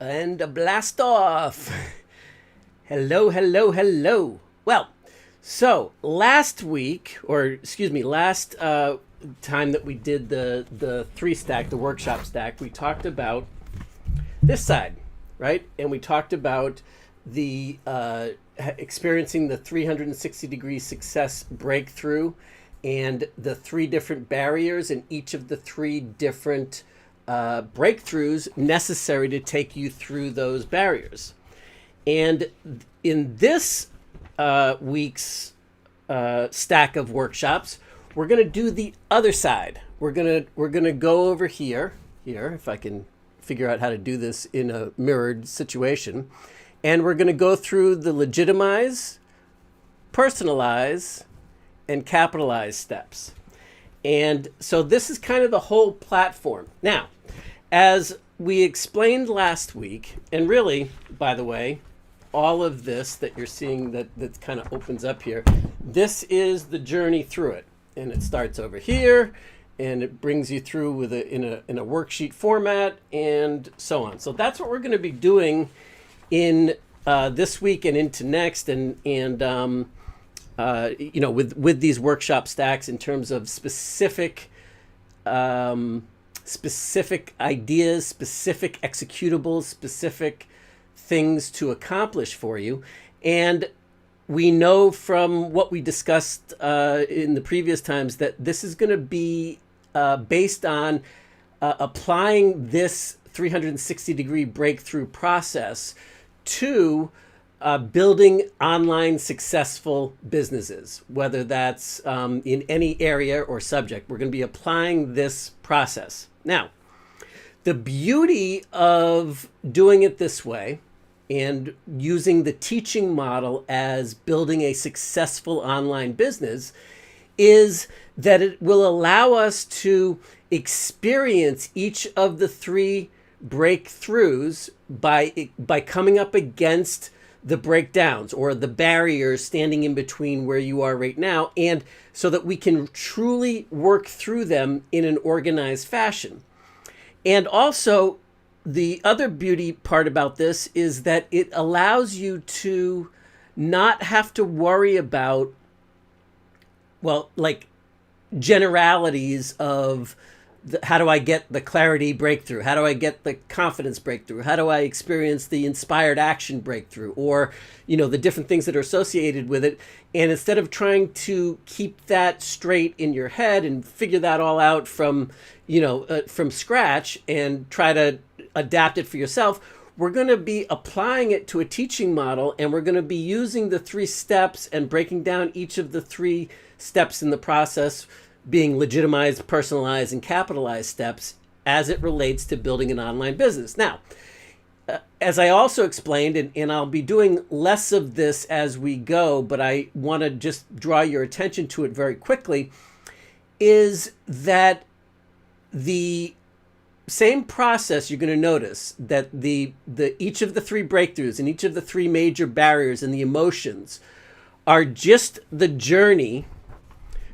And a blast off. Hello, hello, hello. Well, so last week, or excuse me, last time that we did the three stack, the workshop stack, we talked about this side, right? And we talked about the experiencing the 360-degree success breakthrough and the three different barriers and each of the three different breakthroughs necessary to take you through those barriers. And in this week's stack of workshops, we're going to do the other side. We're gonna go over here, if I can figure out how to do this in a mirrored situation, and we're going to go through the legitimize, personalize, and capitalize steps. And so this is kind of the whole platform. Now, as we explained last week, and really, by the way, all of this that you're seeing that kind of opens up here, this is the journey through it. And it starts over here, and it brings you through with in a worksheet format and so on. So that's what we're going to be doing in this week and into next, and with these workshop stacks in terms of specific ideas, specific executables, specific things to accomplish for you. And we know from what we discussed in the previous times that this is going to be based on applying this 360-degree breakthrough process to building online successful businesses, whether that's in any area or subject. We're going to be applying this process. Now, the beauty of doing it this way and using the teaching model as building a successful online business is that it will allow us to experience each of the three breakthroughs by coming up against the breakdowns or the barriers standing in between where you are right now, and so that we can truly work through them in an organized fashion. And also, the other beauty part about this is that it allows you to not have to worry about, like generalities of how do I get the clarity breakthrough? How do I get the confidence breakthrough? How do I experience the inspired action breakthrough? Or, the different things that are associated with it. And instead of trying to keep that straight in your head and figure that all out from scratch and try to adapt it for yourself, we're going to be applying it to a teaching model, and we're going to be using the three steps and breaking down each of the three steps in the process, being legitimized, personalized, and capitalized steps as it relates to building an online business. Now, as I also explained, and I'll be doing less of this as we go, but I want to just draw your attention to it very quickly, is that the same process, you're going to notice that the each of the three breakthroughs and each of the three major barriers and the emotions are just the journey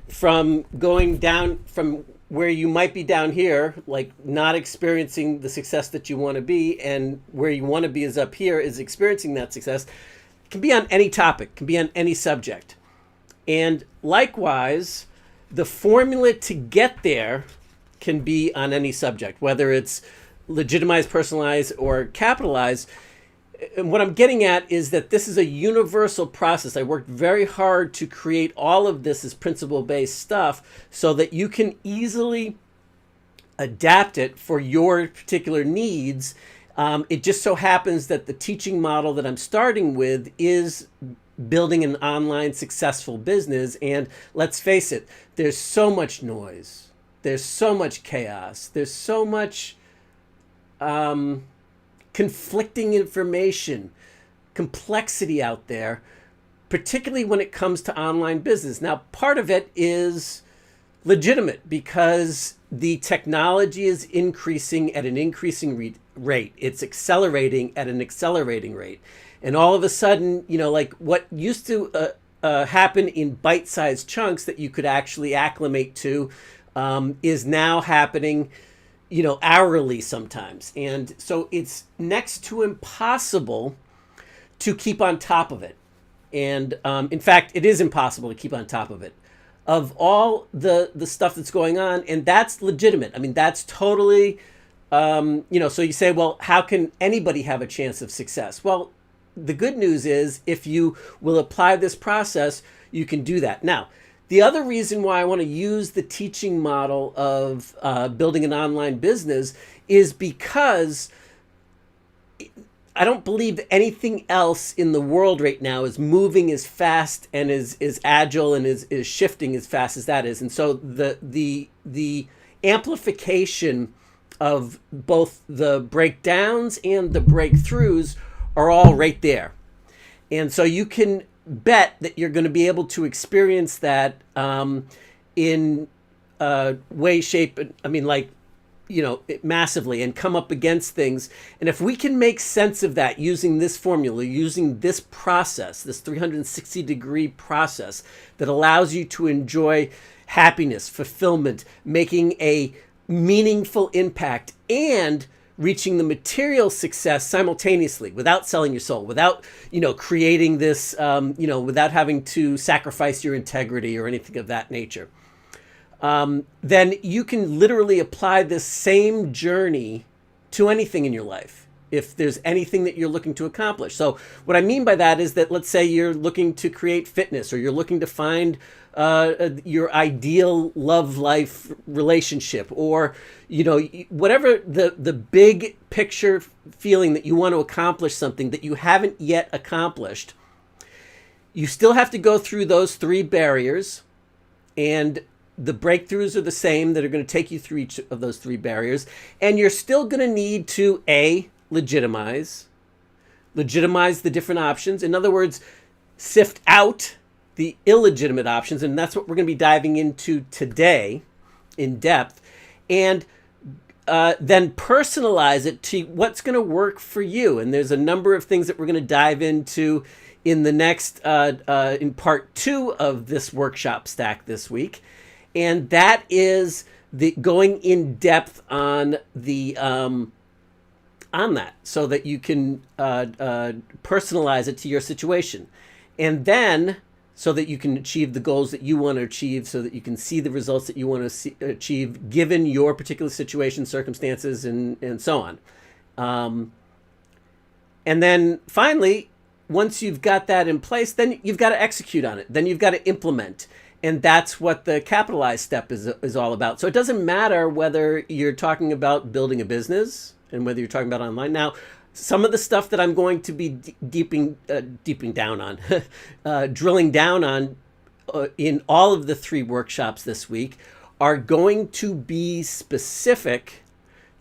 from going down from where you might be down here, like not experiencing the success that you want to be, and where you want to be is up here, is experiencing that success. It can be on any topic, can be on any subject. And likewise, the formula to get there can be on any subject, whether it's legitimize, personalize, or capitalize. And what I'm getting at is that this is a universal process. I worked very hard to create all of this as principle-based stuff so that you can easily adapt it for your particular needs. It just so happens that the teaching model that I'm starting with is building an online successful business. And let's face it, there's so much noise. There's so much chaos. There's so much conflicting information, complexity out there, particularly when it comes to online business. Now, part of it is legitimate because the technology is increasing at an increasing rate. It's accelerating at an accelerating rate. And all of a sudden, like what used to happen in bite-sized chunks that you could actually acclimate to is now happening hourly sometimes. And so it's next to impossible to keep on top of it. And in fact, it is impossible to keep on top of it. Of all the stuff that's going on, and that's legitimate. I mean, that's totally, so you say, well, how can anybody have a chance of success? Well, the good news is if you will apply this process, you can do that. Now, the other reason why I want to use the teaching model of building an online business is because I don't believe that anything else in the world right now is moving as fast and is agile and is shifting as fast as that is. And so the amplification of both the breakdowns and the breakthroughs are all right there. And so you can bet that you're going to be able to experience that in way, shape, I mean, like, massively, and come up against things. And if we can make sense of that using this formula, using this process, this 360-degree process that allows you to enjoy happiness, fulfillment, making a meaningful impact, and reaching the material success simultaneously without selling your soul, without, creating this, without having to sacrifice your integrity or anything of that nature, then you can literally apply this same journey to anything in your life if there's anything that you're looking to accomplish. So what I mean by that is that, let's say you're looking to create fitness, or you're looking to find your ideal love life relationship, or whatever the big picture feeling that you want to accomplish, something that you haven't yet accomplished. You still have to go through those 3 barriers, and the breakthroughs are the same that are going to take you through each of those 3 barriers. And you're still going to need to legitimize the different options. In other words, sift out the illegitimate options. And that's what we're going to be diving into today in depth. And then personalize it to what's going to work for you. And there's a number of things that we're going to dive into in the next, in part 2 of this workshop stack this week. And that is the going in depth on the on that, so that you can personalize it to your situation, and then so that you can achieve the goals that you want to achieve, so that you can see the results that you want to achieve given your particular situation, circumstances, and so on. And then finally, once you've got that in place, then you've got to execute on it. Then you've got to implement. And that's what the capitalized step is all about. So it doesn't matter whether you're talking about building a business and whether you're talking about online. Now, some of the stuff that I'm going to be drilling down on in all of the 3 workshops this week are going to be specific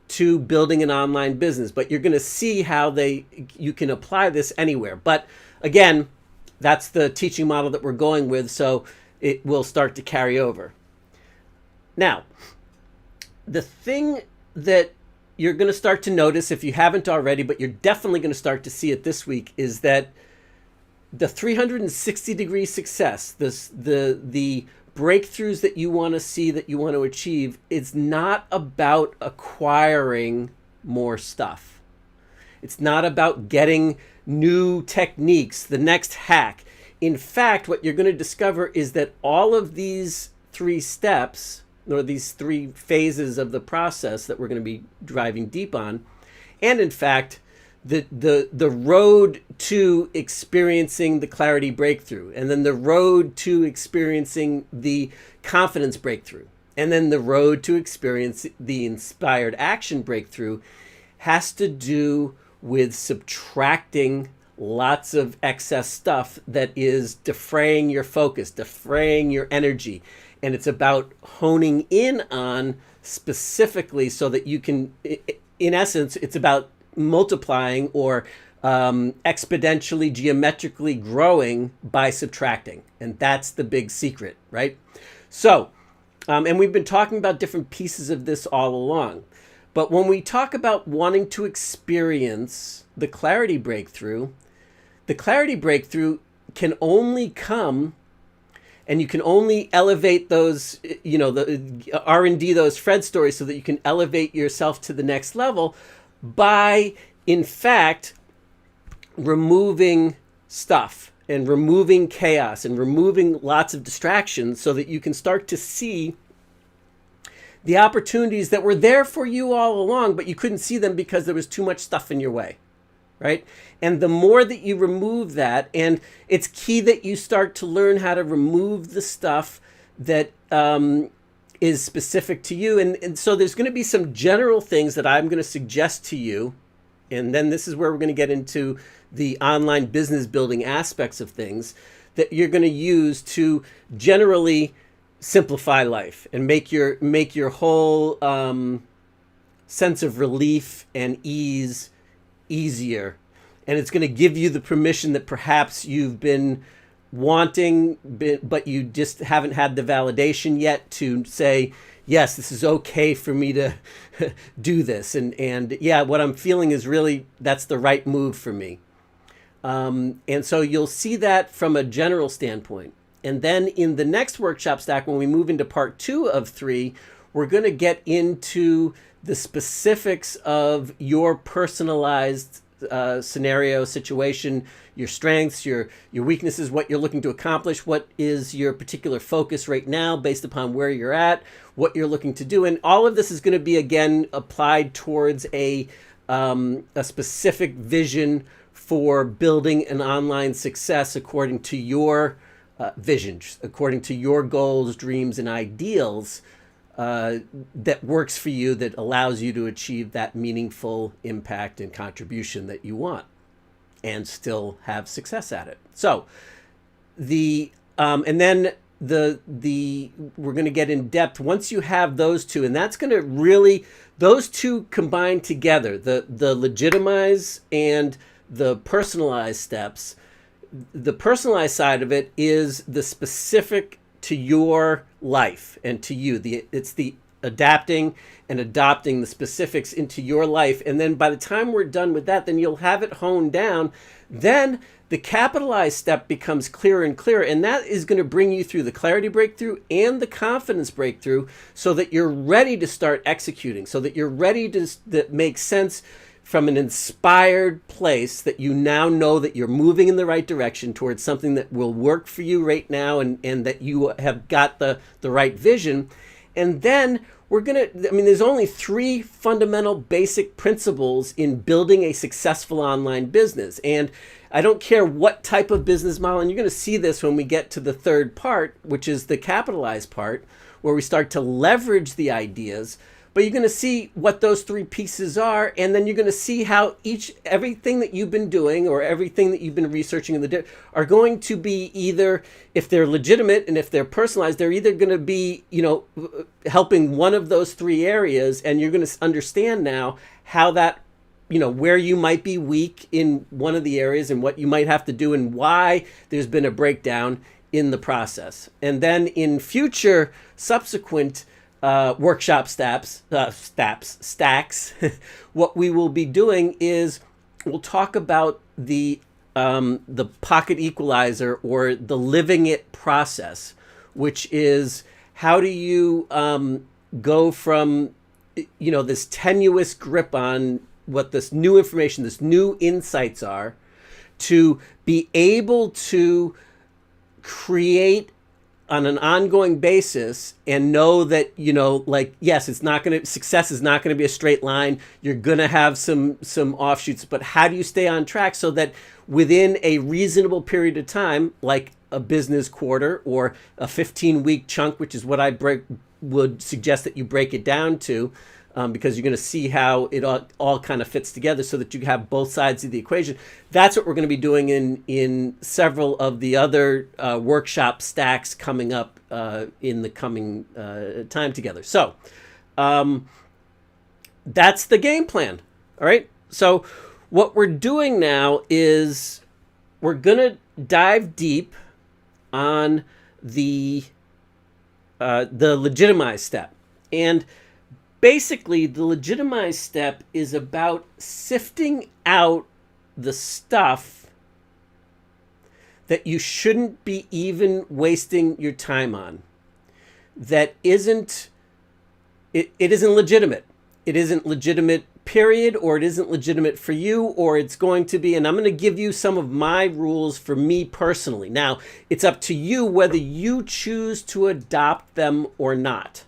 to building an online business. But you're going to see how you can apply this anywhere. But again, that's the teaching model that we're going with. So it will start to carry over. Now, the thing that you're going to start to notice, if you haven't already, but you're definitely going to start to see it this week, is that the 360-degree success, the breakthroughs that you want to see, that you want to achieve, is not about acquiring more stuff. It's not about getting new techniques, the next hack. In fact, what you're going to discover is that all of these 3 steps, or these 3 phases of the process that we're going to be driving deep on, and in fact, the road to experiencing the clarity breakthrough, and then the road to experiencing the confidence breakthrough, and then the road to experience the inspired action breakthrough, has to do with subtracting lots of excess stuff that is defraying your focus, defraying your energy. And it's about honing in on specifically so that you can, in essence, it's about multiplying or exponentially, geometrically growing by subtracting. And that's the big secret, right? So, and we've been talking about different pieces of this all along. But when we talk about wanting to experience the clarity breakthrough can only come and you can only elevate those, the R&D, those Fred stories, so that you can elevate yourself to the next level by, in fact, removing stuff and removing chaos and removing lots of distractions, so that you can start to see the opportunities that were there for you all along, but you couldn't see them because there was too much stuff in your way, right? And the more that you remove that, and it's key that you start to learn how to remove the stuff that is specific to you. And so there's going to be some general things that I'm going to suggest to you. And then this is where we're going to get into the online business building aspects of things that you're going to use to generally simplify life and make your whole sense of relief and ease easier. And it's going to give you the permission that perhaps you've been wanting, but you just haven't had the validation yet to say, yes, this is okay for me to do this. And yeah, what I'm feeling is really, that's the right move for me. And so you'll see that from a general standpoint. And then in the next workshop stack, when we move into part 2 of 3, we're going to get into the specifics of your personalized scenario, situation, your strengths, your weaknesses, what you're looking to accomplish, what is your particular focus right now based upon where you're at, what you're looking to do. And all of this is going to be, again, applied towards a specific vision for building an online success according to your vision, according to your goals, dreams, and ideals, that works for you, that allows you to achieve that meaningful impact and contribution that you want and still have success at it. So and then we're going to get in depth once you have those two, and that's going to really, those two combined together, the legitimize and the personalized steps. The personalized side of it is the specific to your life and to you. It's the adapting and adopting the specifics into your life. And then by the time we're done with that, then you'll have it honed down. Then the capitalized step becomes clearer and clearer. And that is going to bring you through the clarity breakthrough and the confidence breakthrough, so that you're ready to start executing, so that you're ready to, that makes sense from an inspired place, that you now know that you're moving in the right direction towards something that will work for you right now, and that you have got the right vision. And then we're going to, there's only 3 fundamental basic principles in building a successful online business. And I don't care what type of business model, and you're going to see this when we get to the third part, which is the capitalized part, where we start to leverage the ideas. But you're going to see what those 3 pieces are, and then you're going to see how everything that you've been doing or everything that you've been researching are going to be, either, if they're legitimate and if they're personalized, they're either going to be, helping one of those 3 areas, and you're going to understand now how that, where you might be weak in one of the areas and what you might have to do and why there's been a breakdown in the process. And then in future subsequent workshop stacks, what we will be doing is we'll talk about the pocket equalizer, or the living it process, which is how do you go from this tenuous grip on what this new information, this new insights are, to be able to create on an ongoing basis and know that, yes, success is not going to be a straight line. You're going to have some offshoots, but how do you stay on track so that within a reasonable period of time, like a business quarter or a 15-week chunk, which is what I would suggest that you break it down to, because you're going to see how it all kind of fits together, so that you have both sides of the equation. That's what we're going to be doing in several of the other workshop stacks coming up in the coming time together. So that's the game plan. All right. So what we're doing now is we're going to dive deep on the legitimize step. And basically, the legitimize step is about sifting out the stuff that you shouldn't be even wasting your time on, that isn't, it isn't legitimate. It isn't legitimate, period, or it isn't legitimate for you, or it's going to be, and I'm going to give you some of my rules for me personally. Now, it's up to you whether you choose to adopt them or not.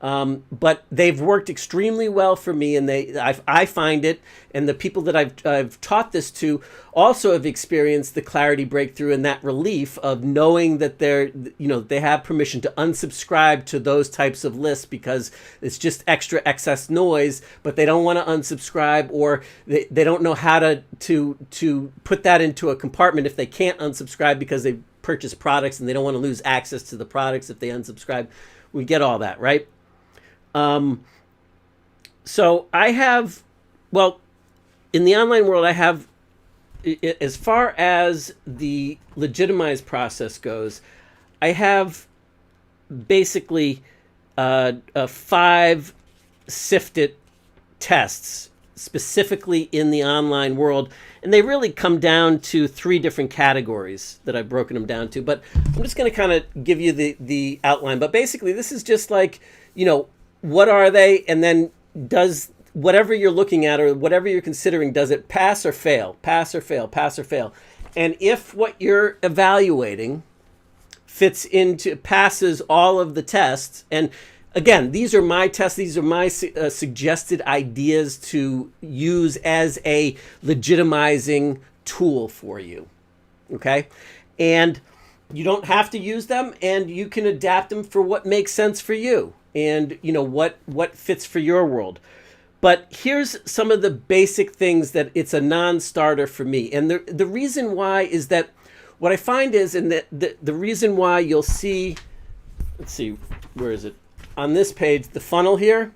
But they've worked extremely well for me, and I find it, and the people that I've taught this to also have experienced the clarity breakthrough and that relief of knowing that they have permission to unsubscribe to those types of lists because it's just extra excess noise, but they don't want to unsubscribe, or they don't know how to put that into a compartment if they can't unsubscribe because they purchase products and they don't want to lose access to the products if they unsubscribe. We get all that, right? So I have, well, in the online world, I have, as far as the Legitimize process goes, I have basically 5 sift-it tests specifically in the online world. And they really come down to 3 different categories that I've broken them down to. But I'm just going to kind of give you the outline. But basically, this is just like, what are they? And then does whatever you're looking at or whatever you're considering, does it pass or fail? Pass or fail, pass or fail. And if what you're evaluating passes all of the tests, and again, these are my tests, these are my suggested ideas to use as a legitimizing tool for you, okay? And you don't have to use them, and you can adapt them for what makes sense for you and what fits for your world. But here's some of the basic things that it's a non-starter for me. And the reason why is that what I find is, and the reason why you'll see, let's see, where is it? On this page, the funnel here,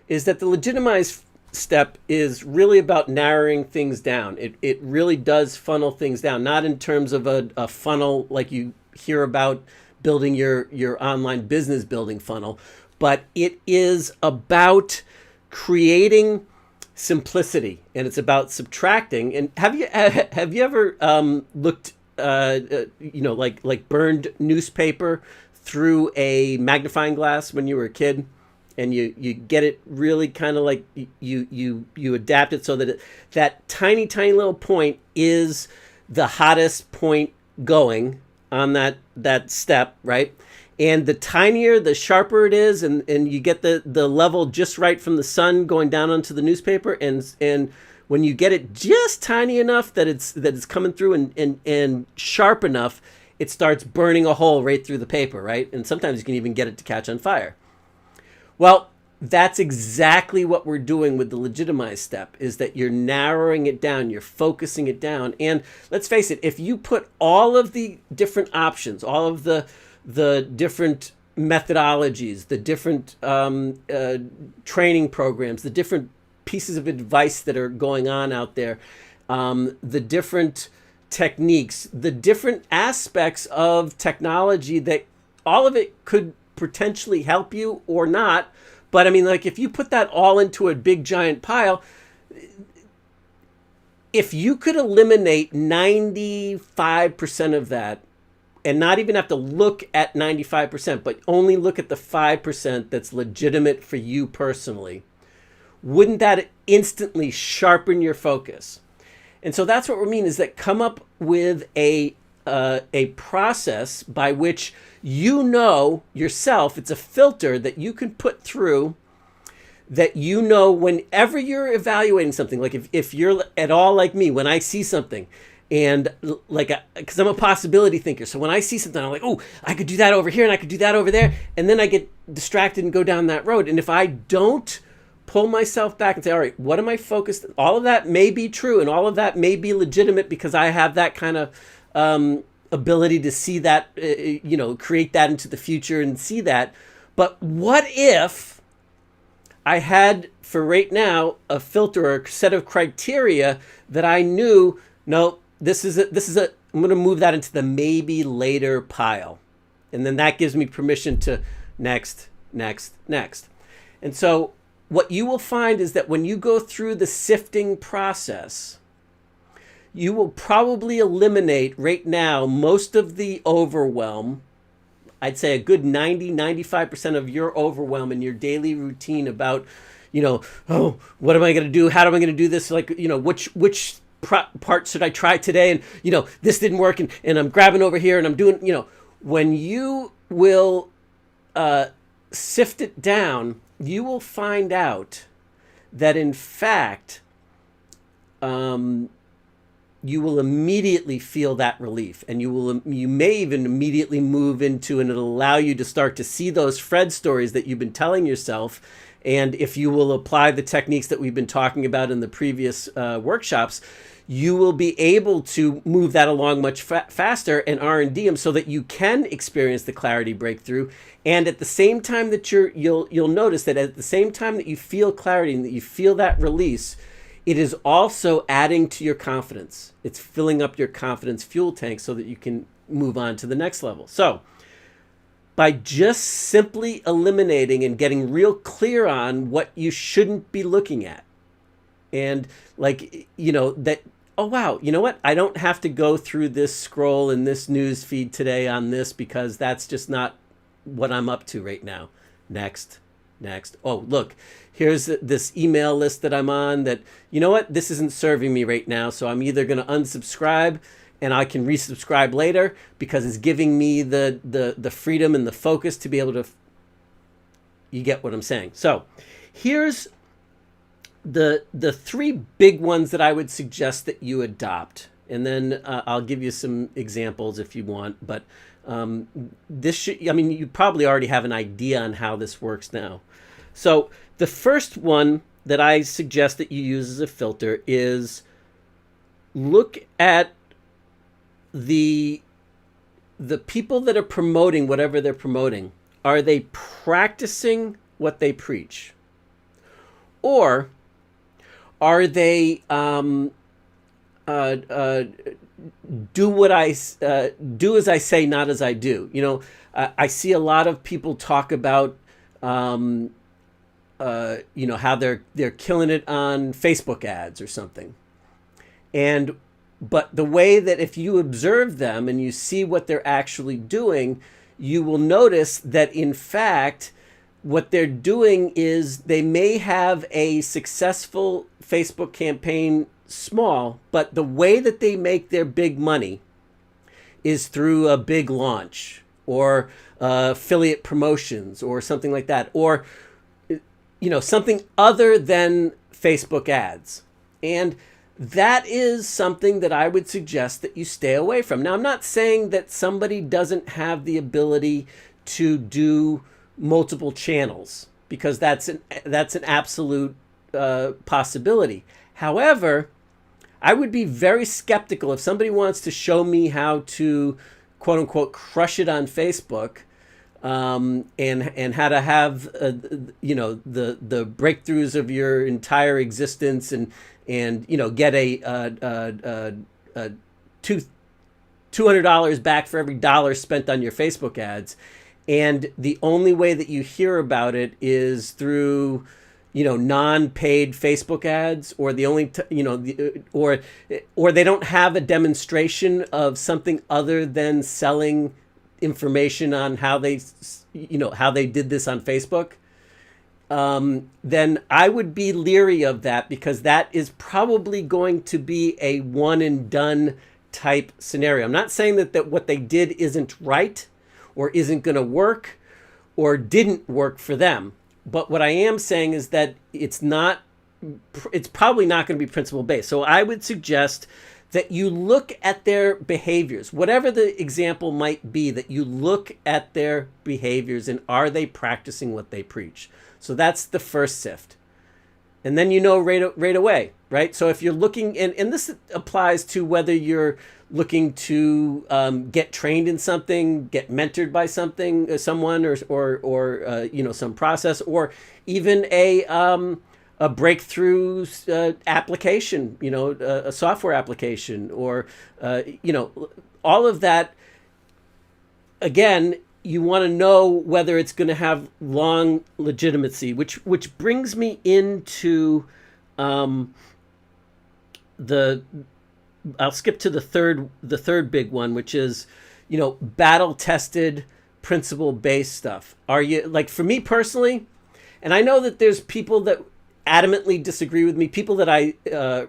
is that the Legitimize step is really about narrowing things down. It really does funnel things down, not in terms of a funnel like you hear about building your online business building funnel, but it is about creating simplicity, and it's about subtracting. And have you ever looked like burned newspaper through a magnifying glass when you were a kid, and you get it really kind of like you adapt it so that that tiny little point is the hottest point going on that step, right? And the tinier, the sharper it is, and you get the level just right from the sun going down onto the newspaper, and when you get it just tiny enough that it's coming through and sharp enough, it starts burning a hole right through the paper, right? And sometimes you can even get it to catch on fire. Well, that's exactly what we're doing with the Legitimize step, is that you're narrowing it down, you're focusing it down. And let's face it, if you put all of the different options, all of the different methodologies, the different training programs, the different pieces of advice that are going on out there, the different techniques, the different aspects of technology, that all of it could potentially help you or not. But I mean, like, if you put that all into a big giant pile, if you could eliminate 95% of that and not even have to look at 95%, but only look at the 5% that's legitimate for you personally, wouldn't that instantly sharpen your focus? And so that's what we mean, is that come up with a process by which yourself, it's a filter that you can put through, that whenever you're evaluating something, like if you're at all like me, when I see something, and because I'm a possibility thinker, so when I see something, I'm like, oh, I could do that over here and I could do that over there, and then I get distracted and go down that road. And if I don't pull myself back and say, all right, what am I focused on? All of that may be true, and all of that may be legitimate because I have that kind of ability to see that, create that into the future and see that. But what if I had, for right now, a filter or a set of criteria that I knew, no, I'm going to move that into the maybe later pile. And then that gives me permission to next. And so what you will find is that when you go through the sifting process, you will probably eliminate right now most of the overwhelm. I'd say a good 90-95% of your overwhelm in your daily routine about, oh, what am I going to do? How am I going to do this? Like, which part should I try today? And, this didn't work. And I'm grabbing over here and I'm doing, when you will sift it down, you will find out that in fact, you will immediately feel that relief, and you may even immediately move into, and it'll allow you to start to see those Fred stories that you've been telling yourself. And if you will apply the techniques that we've been talking about in the previous workshops, you will be able to move that along much faster and R&D them so that you can experience the clarity breakthrough. And at the same time that you'll notice that at the same time that you feel clarity and that you feel that release, it is also adding to your confidence. It's filling up your confidence fuel tank so that you can move on to the next level. So by just simply eliminating and getting real clear on what you shouldn't be looking at, and that, oh wow, you know what? I don't have to go through this scroll in this news feed today on this because that's just not what I'm up to right now. Next. Oh, look, here's this email list that I'm on that, you know what? This isn't serving me right now. So I'm either going to unsubscribe and I can resubscribe later because it's giving me the freedom and the focus to be able to, you get what I'm saying. So here's the three big ones that I would suggest that you adopt. And then I'll give you some examples if you want, but you probably already have an idea on how this works now. So the first one that I suggest that you use as a filter is look at the people that are promoting whatever they're promoting. Are they practicing what they preach? Or are they do as I say, not as I do? I see a lot of people talk about how they're killing it on Facebook ads or something. But the way that if you observe them and you see what they're actually doing, you will notice that in fact, what they're doing is they may have a successful Facebook campaign small, but the way that they make their big money is through a big launch or affiliate promotions or something like that, or something other than Facebook ads. And that is something that I would suggest that you stay away from. Now, I'm not saying that somebody doesn't have the ability to do multiple channels, because that's an absolute possibility. However, I would be very skeptical if somebody wants to show me how to, quote unquote, crush it on Facebook, and how to have the breakthroughs of your entire existence, and get a $200 back for every dollar spent on your Facebook ads, and the only way that you hear about it is through non-paid Facebook ads, or the only or they don't have a demonstration of something other than selling information on how they did this on Facebook. Then I would be leery of that, because that is probably going to be a one and done type scenario. I'm not saying that what they did isn't right or isn't going to work or didn't work for them. But what I am saying is that it's probably not going to be principle based. So I would suggest that you look at their behaviors, whatever the example might be, that you look at their behaviors and are they practicing what they preach? So that's the first sift. And then right away, right? So if you're looking, and this applies to whether you're looking to get trained in something, get mentored by someone, or some process, or even a breakthrough application, a software application, or all of that. Again, you want to know whether it's going to have long legitimacy, which brings me into the I'll skip to the third big one, which is, battle tested, principle based stuff. Are you, like, for me personally, and I know that there's people that adamantly disagree with me, people that I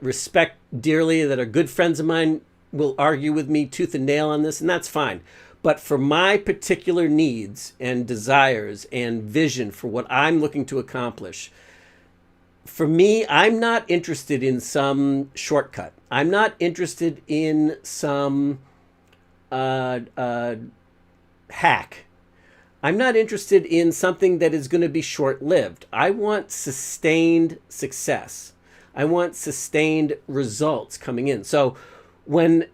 respect dearly, that are good friends of mine, will argue with me tooth and nail on this, and that's fine. But for my particular needs and desires and vision for what I'm looking to accomplish, for me, I'm not interested in some shortcut. I'm not interested in some hack. I'm not interested in something that is going to be short-lived. I want sustained success. I want sustained results coming in. So when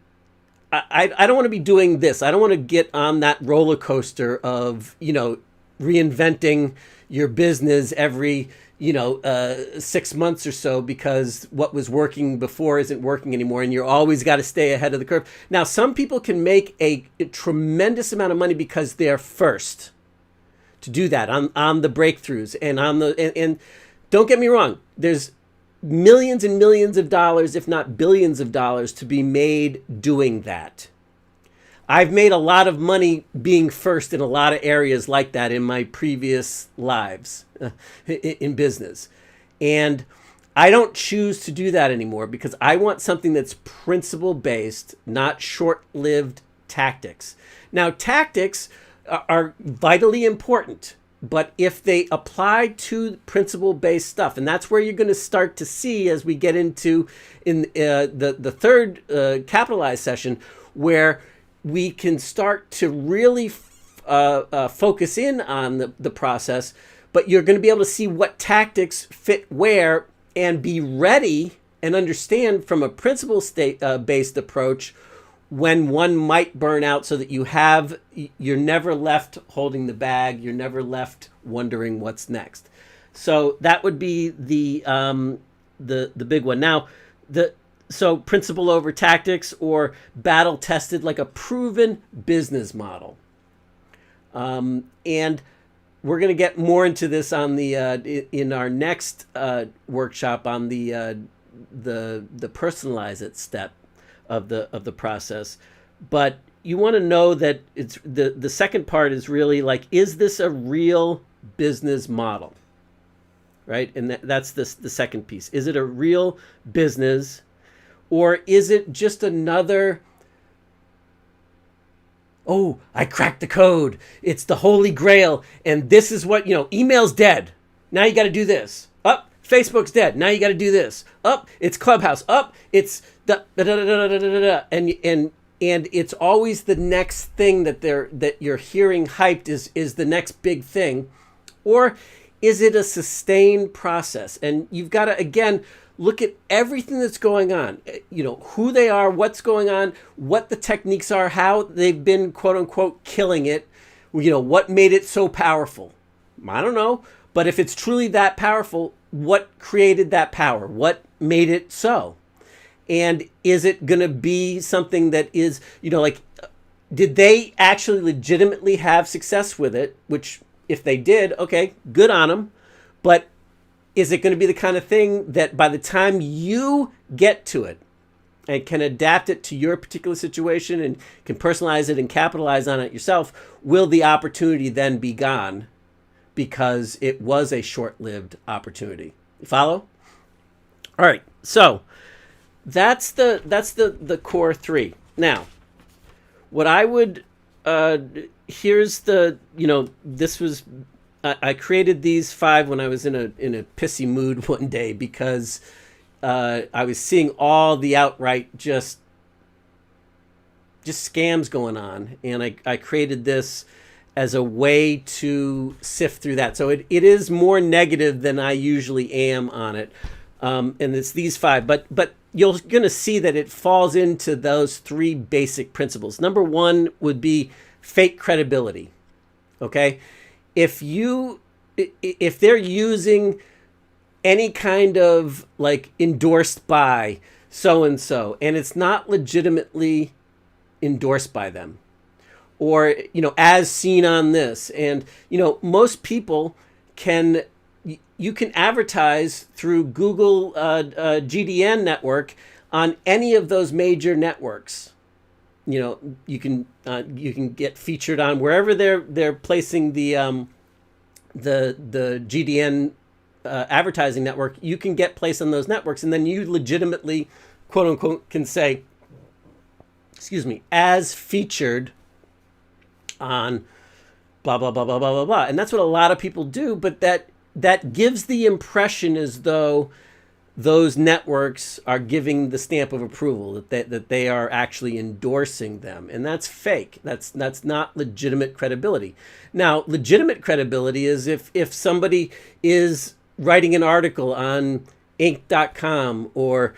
I don't want to be doing this, I don't want to get on that roller coaster of, reinventing your business every, 6 months or so, because what was working before isn't working anymore, and you're always got to stay ahead of the curve. Now, some people can make a tremendous amount of money because they're first to do that on the breakthroughs and on and don't get me wrong, there's millions and millions of dollars, if not billions of dollars, to be made doing that. I've made a lot of money being first in a lot of areas like that in my previous lives in business. And I don't choose to do that anymore because I want something that's principle based, not short-lived tactics. Now, tactics are vitally important, but if they apply to principle-based stuff, and that's where you're going to start to see as we get into the third capitalized session, where we can start to really focus in on the process, but you're going to be able to see what tactics fit where and be ready and understand from a principle-based approach when one might burn out, so that you're never left holding the bag. You're never left wondering what's next. So that would be the big one. Now, so principle over tactics, or battle tested, like a proven business model. And we're going to get more into this on in our next workshop on the personalize it step of the process. But you want to know that it's the second part is really like, is this a real business model, right? And that's the second piece. Is it a real business, or is it just another, oh, I cracked the code, it's the holy grail, and this is what, email's dead, now you got to do this. Up, Facebook's dead, now you got to do this. Up, it's Clubhouse. Up, it's and it's always the next thing that you're hearing hyped is the next big thing. Or is it a sustained process? And you've got to, again, look at everything that's going on, who they are, what's going on, what the techniques are, how they've been, quote unquote, killing it, what made it so powerful. I don't know. But if it's truly that powerful, what created that power? What made it so? And is it going to be something that is, did they actually legitimately have success with it? Which, if they did, okay, good on them. But is it going to be the kind of thing that by the time you get to it and can adapt it to your particular situation and can personalize it and capitalize on it yourself, will the opportunity then be gone because it was a short-lived opportunity? You follow? All right, so that's the core three. Now, what I would here's this was, I created these 5 when I was in a pissy mood one day, because I was seeing all the outright just scams going on, and I created this as a way to sift through that. So it is more negative than I usually am on it, and it's these 5, but you're going to see that it falls into those 3 basic principles. Number 1 would be fake credibility. Okay, if they're using any kind of like endorsed by so and so, and it's not legitimately endorsed by them, or as seen on this, and most people you can advertise through Google GDN network on any of those major networks, you can get featured on wherever they're placing the GDN advertising network. You can get placed on those networks, and then you legitimately, quote unquote, can say, excuse me, as featured on blah blah blah blah blah blah blah. And that's what a lot of people do, but that gives the impression as though those networks are giving the stamp of approval, that they are actually endorsing them. And that's fake. That's not legitimate credibility. Now, legitimate credibility is if somebody is writing an article on Inc.com or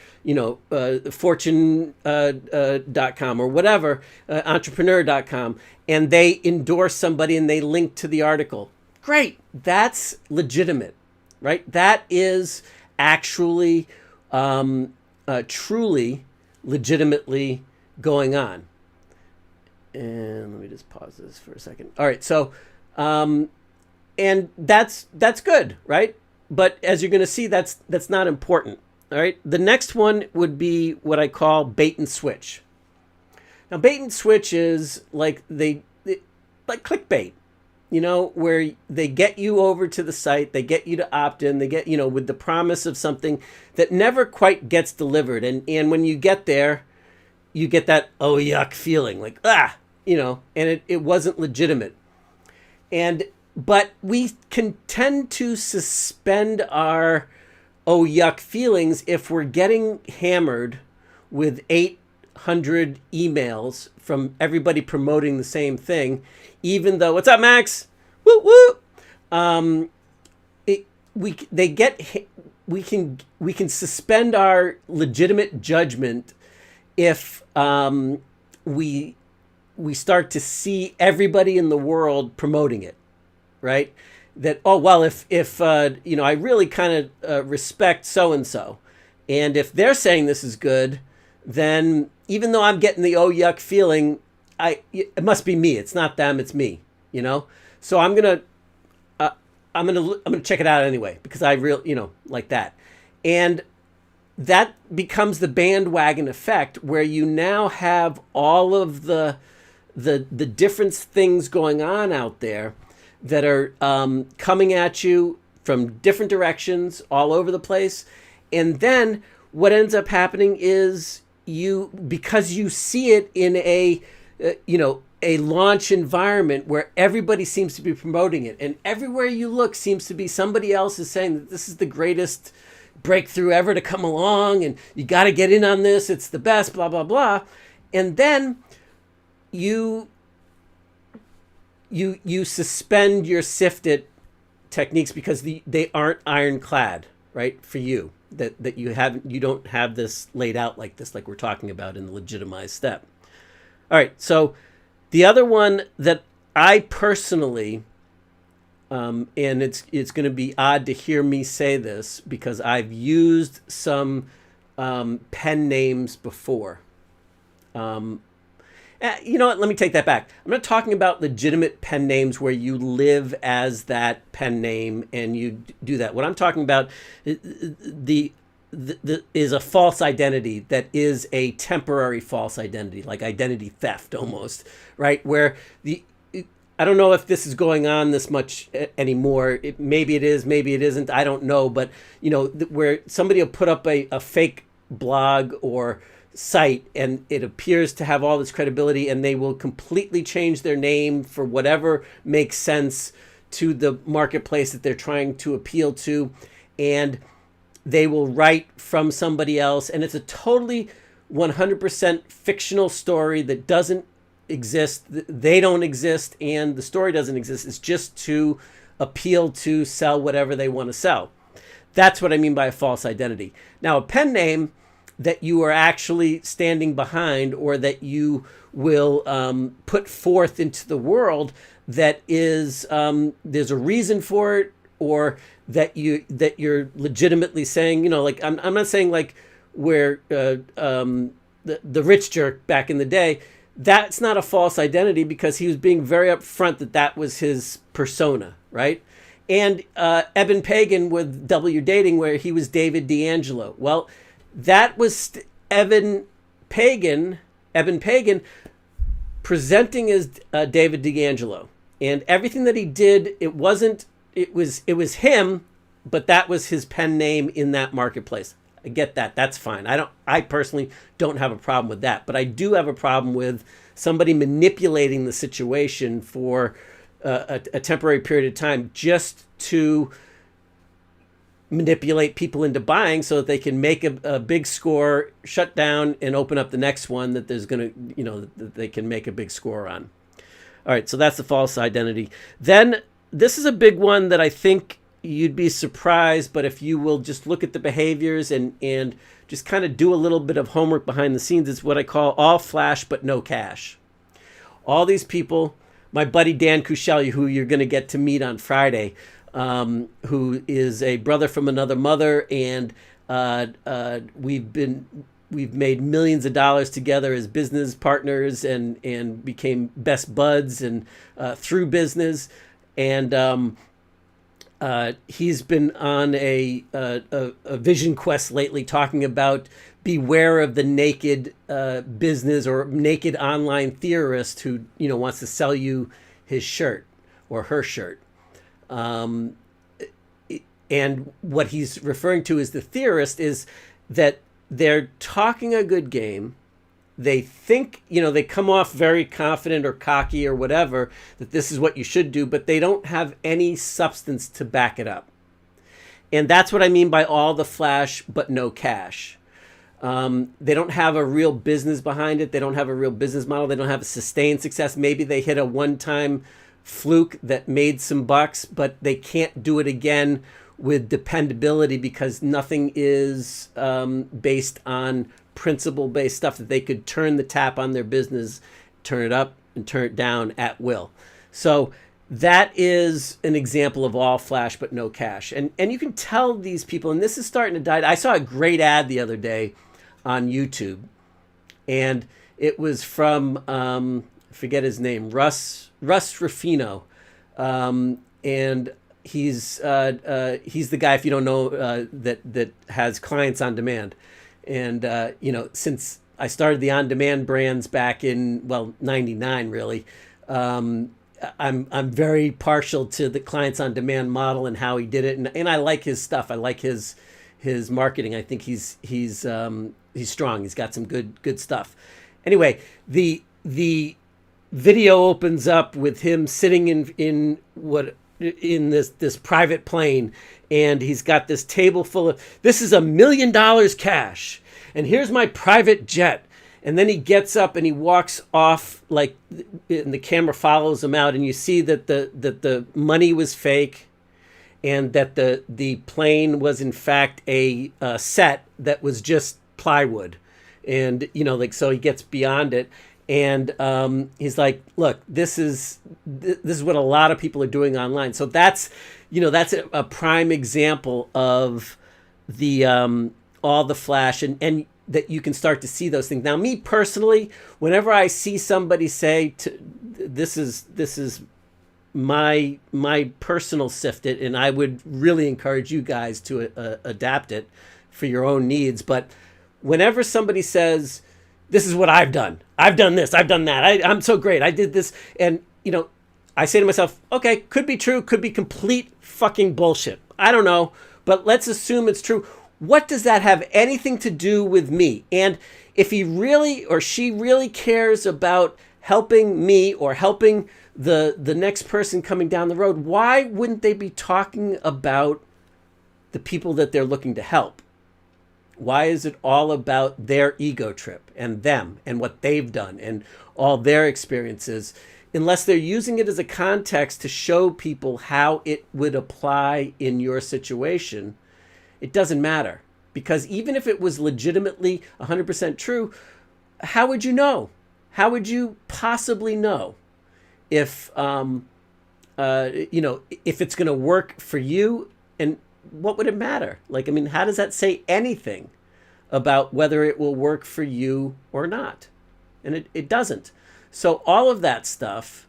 Fortune.com or whatever, Entrepreneur.com, and they endorse somebody and they link to the article. Great, that's legitimate, right? That is actually truly, legitimately going on. And let me just pause this for a second. All right, so and that's good, right? But as you're going to see, that's not important. All right. The next one would be what I call bait and switch. Now, bait and switch is like like clickbait, where they get you over to the site, they get you to opt in, they get, with the promise of something that never quite gets delivered. And when you get there, you get that, oh, yuck feeling like, and it wasn't legitimate. But we can tend to suspend our oh yuck feelings if we're getting hammered with 800 emails from everybody promoting the same thing, even though, what's up, Max? Woo woo. We can suspend our legitimate judgment if we start to see everybody in the world promoting it. Right? That, oh, well, if I really kind of respect so-and-so, and if they're saying this is good, then even though I'm getting the oh yuck feeling, it must be me. It's not them, it's me, So I'm gonna check it out anyway, because I like that. And that becomes the bandwagon effect, where you now have all of the different things going on out there that are coming at you from different directions all over the place. And then what ends up happening is because you see it in a launch environment where everybody seems to be promoting it, and everywhere you look seems to be somebody else is saying that this is the greatest breakthrough ever to come along, and you got to get in on this, it's the best, blah, blah, blah. And then you suspend your sift-it techniques because they aren't ironclad, right, for you, that you don't have this laid out like this, like we're talking about in the Legitimize Step. All right, so the other one that I personally, and it's going to be odd to hear me say this because I've used some pen names before. You know what? Let me take that back. I'm not talking about legitimate pen names where you live as that pen name and you do that. What I'm talking about is a false identity that is a temporary false identity, like identity theft almost, right? Where I don't know if this is going on this much anymore. Maybe it is, maybe it isn't. I don't know. But, where somebody will put up a fake blog or site and it appears to have all this credibility, and they will completely change their name for whatever makes sense to the marketplace that they're trying to appeal to, and they will write from somebody else, and it's a totally 100% fictional story that doesn't exist. They don't exist, and the story doesn't exist. It's just to appeal to sell whatever they want to sell. That's what I mean by a false identity. Now, a pen name that you are actually standing behind, or that you will put forth into the world, that is there's a reason for it, or that you're legitimately saying, like I'm not saying like where the rich jerk back in the day. That's not a false identity because he was being very upfront that was his persona, right? And Eben Pagan with W Dating, where he was David D'Angelo. Well, that was Evan Pagan presenting as David D'Angelo, and everything that he did, it was him, but that was his pen name in that marketplace. I get that. That's fine. I personally don't have a problem with that, but I do have a problem with somebody manipulating the situation for a temporary period of time just to manipulate people into buying so that they can make a big score, shut down, and open up the next one that there's going to, that they can make a big score on. All right, so that's the false identity. Then this is a big one that I think you'd be surprised, but if you will just look at the behaviors and just kind of do a little bit of homework behind the scenes, it's what I call all flash but no cash. All these people, my buddy Dan Cushel, who you're going to get to meet on Friday, who is a brother from another mother, and we've made millions of dollars together as business partners and became best buds and through business. And he's been on a vision quest lately, talking about beware of the naked business or naked online theorist who wants to sell you his shirt or her shirt. And what he's referring to as the theorist is that they're talking a good game. They think, they come off very confident or cocky or whatever, that this is what you should do, but they don't have any substance to back it up. And that's what I mean by all the flash, but no cash. They don't have a real business behind it. They don't have a real business model. They don't have a sustained success. Maybe they hit a one-time fluke that made some bucks, but they can't do it again with dependability because nothing is based on principle-based stuff that they could turn the tap on their business, turn it up and turn it down at will. So that is an example of all flash but no cash. And you can tell these people, and this is starting to die. I saw a great ad the other day on YouTube, and it was from I forget his name, Russ Ruffino, and he's the guy, if you don't know, that has clients on demand. And since I started the on-demand brands back in '99, really, I'm very partial to the clients on demand model and how he did it, and I like his stuff. I like his marketing. I think he's strong. He's got some good stuff. Anyway, the video opens up with him sitting in this private plane, and he's got this table full of, this is $1 million cash, and here's my private jet. And then he gets up and he walks off, and the camera follows him out, and you see that the money was fake, and that the plane was in fact a set that was just plywood, and so he gets beyond it. And he's like, look, this is what a lot of people are doing online. So that's a prime example of the all the flash, and that you can start to see those things. Now, me personally, whenever I see somebody say, this is my personal sift-it, and I would really encourage you guys to adapt it for your own needs. But whenever somebody says, this is what I've done. I've done this. I've done that. I'm so great. I did this. And, I say to myself, okay, could be true. Could be complete fucking bullshit. I don't know. But let's assume it's true. What does that have anything to do with me? And if he really or she really cares about helping me or helping the next person coming down the road, why wouldn't they be talking about the people that they're looking to help? Why is it all about their ego trip and them and what they've done and all their experiences, unless they're using it as a context to show people how it would apply in your situation? It doesn't matter, because even if it was legitimately 100% true, how would you know? How would you possibly know if if it's going to work for you? And what would it matter? How does that say anything about whether it will work for you or not? And it doesn't. So all of that stuff,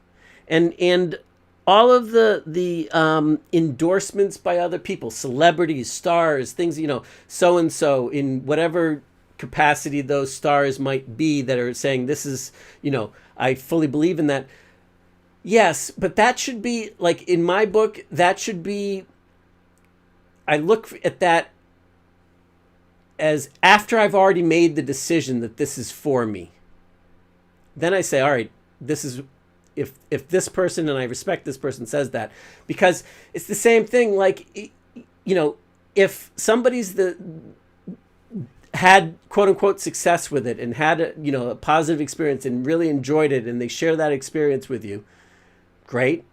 and all of the endorsements by other people, celebrities, stars, things, so-and-so in whatever capacity those stars might be that are saying this is, I fully believe in that. Yes, but that should be, like, in my book, that should be, I look at that as after I've already made the decision that this is for me. Then I say, all right, this is, if this person, and I respect this person, says that, because it's the same thing. Like, if somebody's had quote unquote success with it and had a positive experience and really enjoyed it, and they share that experience with you, great.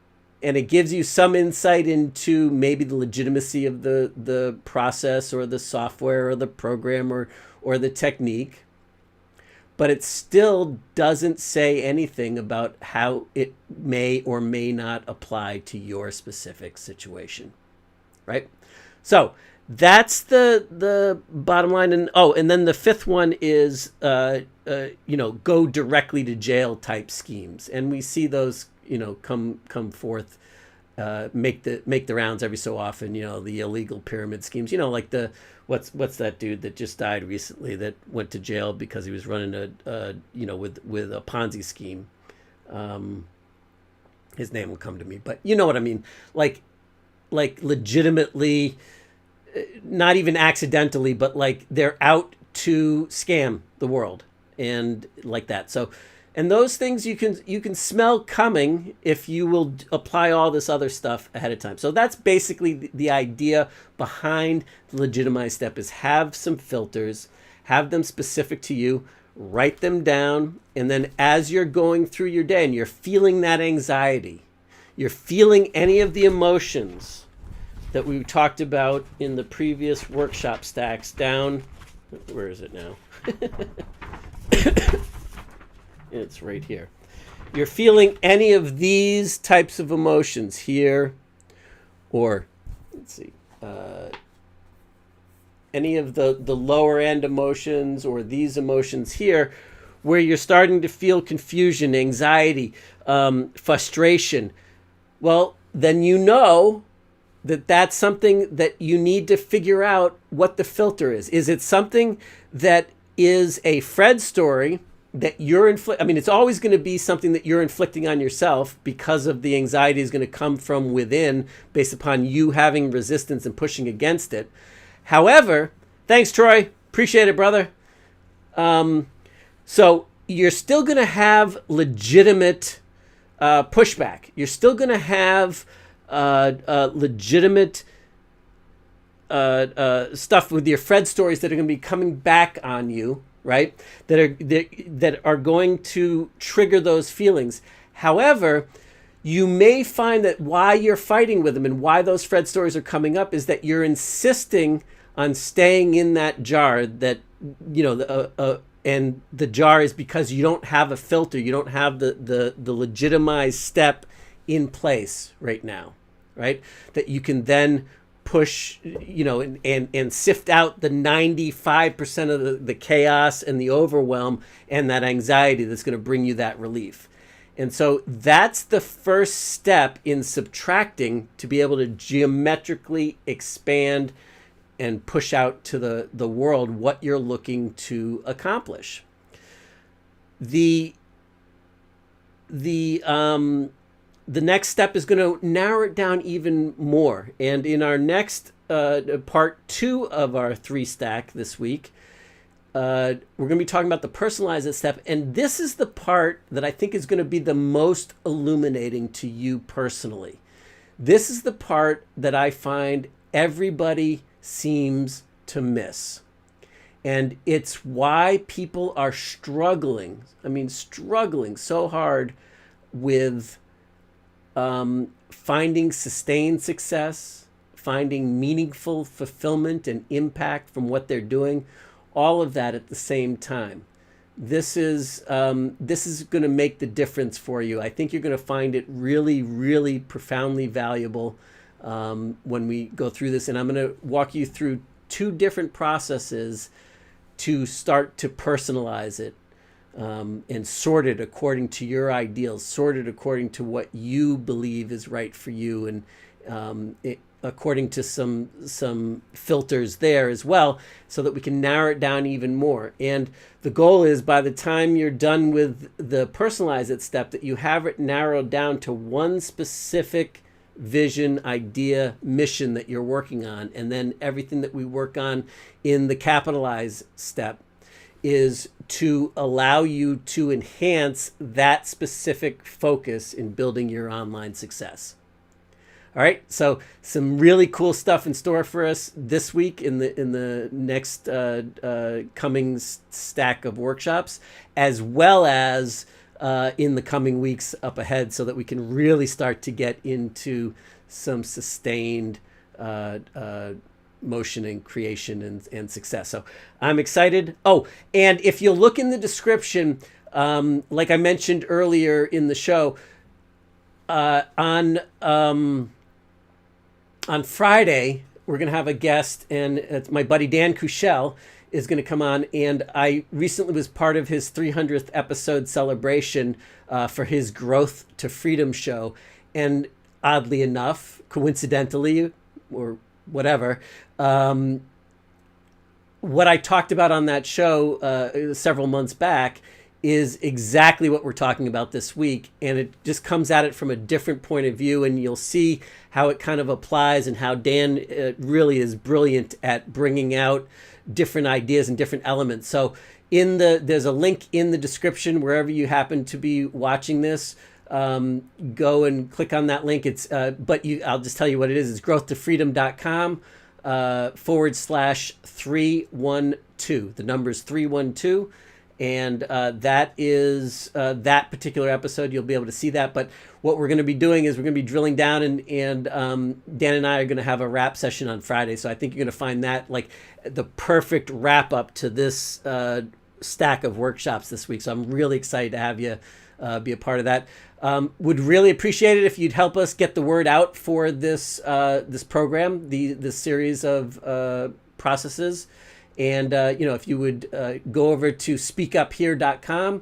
And it gives you some insight into maybe the legitimacy of the process or the software or the program or the technique. But it still doesn't say anything about how it may or may not apply to your specific situation, right? So that's the bottom line. And then the fifth one is, go directly to jail type schemes. And we see those, come forth, make the rounds every so often, the illegal pyramid schemes, like what's that dude that just died recently that went to jail because he was running with a Ponzi scheme. His name will come to me, but you know what I mean? Like legitimately, not even accidentally, but like they're out to scam the world and like that. So, and those things you can smell coming if you will apply all this other stuff ahead of time. So that's basically the idea behind the Legitimize Step, is have some filters, have them specific to you, write them down, and then as you're going through your day and you're feeling that anxiety, you're feeling any of the emotions that we talked about in the previous workshop stacks down, where is it now? It's right here. You're feeling any of these types of emotions here, or let's see, any of the lower end emotions or these emotions here, where you're starting to feel confusion, anxiety, frustration. Well, then that's something that you need to figure out what the filter is. Is it something that is a Fred story that you're it's always going to be something that you're inflicting on yourself because of the anxiety is going to come from within based upon you having resistance and pushing against it. However, thanks, Troy. Appreciate it, brother. So you're still going to have legitimate pushback. You're still going to have legitimate stuff with your Fred stories that are going to be coming back on you, right? That are going to trigger those feelings. However, you may find that why you're fighting with them and why those Fred stories are coming up is that you're insisting on staying in that jar, that, and the jar is because you don't have a filter. You don't have the Legitimize Step in place right now, right? That you can then push, and sift out the 95% of the chaos and the overwhelm and that anxiety that's going to bring you that relief. And so that's the first step in subtracting, to be able to geometrically expand and push out to the world what you're looking to accomplish. The next step is going to narrow it down even more. And in our next part 2 of our 3 stack this week, we're going to be talking about the personalize it step. And this is the part that I think is going to be the most illuminating to you personally. This is the part that I find everybody seems to miss. And it's why people are struggling so hard with finding sustained success, finding meaningful fulfillment and impact from what they're doing, all of that at the same time. This is going to make the difference for you. I think you're going to find it really, really profoundly valuable when we go through this. And I'm going to walk you through 2 different processes to start to personalize it. And sort it according to your ideals, sort it according to what you believe is right for you, and according to some filters there as well, so that we can narrow it down even more. And the goal is, by the time you're done with the Personalize It step, that you have it narrowed down to one specific vision, idea, mission that you're working on. And then everything that we work on in the Capitalize step is to allow you to enhance that specific focus in building your online success. All right, so some really cool stuff in store for us this week in the next coming stack of workshops, as well as in the coming weeks up ahead, so that we can really start to get into some sustained motion and creation and success. So I'm excited. Oh, and if you look in the description, like I mentioned earlier in the show, on Friday, we're going to have a guest, and it's my buddy Dan Kushel is going to come on. And I recently was part of his 300th episode celebration for his Growth to Freedom show. And oddly enough, coincidentally, or whatever, what I talked about on that show several months back is exactly what we're talking about this week. And it just comes at it from a different point of view, and you'll see how it kind of applies, and how Dan really is brilliant at bringing out different ideas and different elements. So there's a link in the description wherever you happen to be watching this. Go and click on that link. I'll just tell you what it is. It's growthtofreedom.com /312. The number is 312. And that is that particular episode. You'll be able to see that. But what we're going to be doing is we're going to be drilling down, and Dan and I are going to have a wrap session on Friday. So I think you're going to find that like the perfect wrap up to this stack of workshops this week. So I'm really excited to have you be a part of that. Would really appreciate it if you'd help us get the word out for this program, this series of processes. And, if you would go over to speakuphere.com,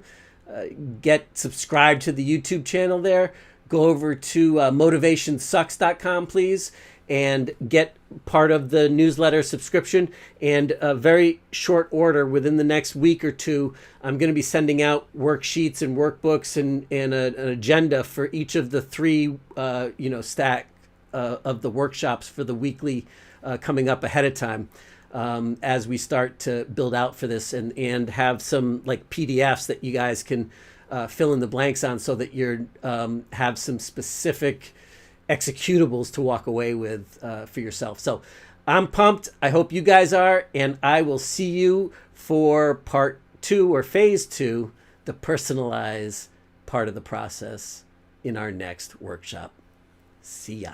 get subscribed to the YouTube channel there, go over to motivationsucks.com, please, and get part of the newsletter subscription. And a very short order, within the next week or two, I'm going to be sending out worksheets and workbooks and an agenda for each of the three, stack of the workshops for the weekly coming up ahead of time. As we start to build out for this, and have some like PDFs that you guys can fill in the blanks on, so that you're have some specific executables to walk away with for yourself. So I'm pumped. I hope you guys are, and I will see you for part 2 or phase 2, the personalize part of the process, in our next workshop. See ya.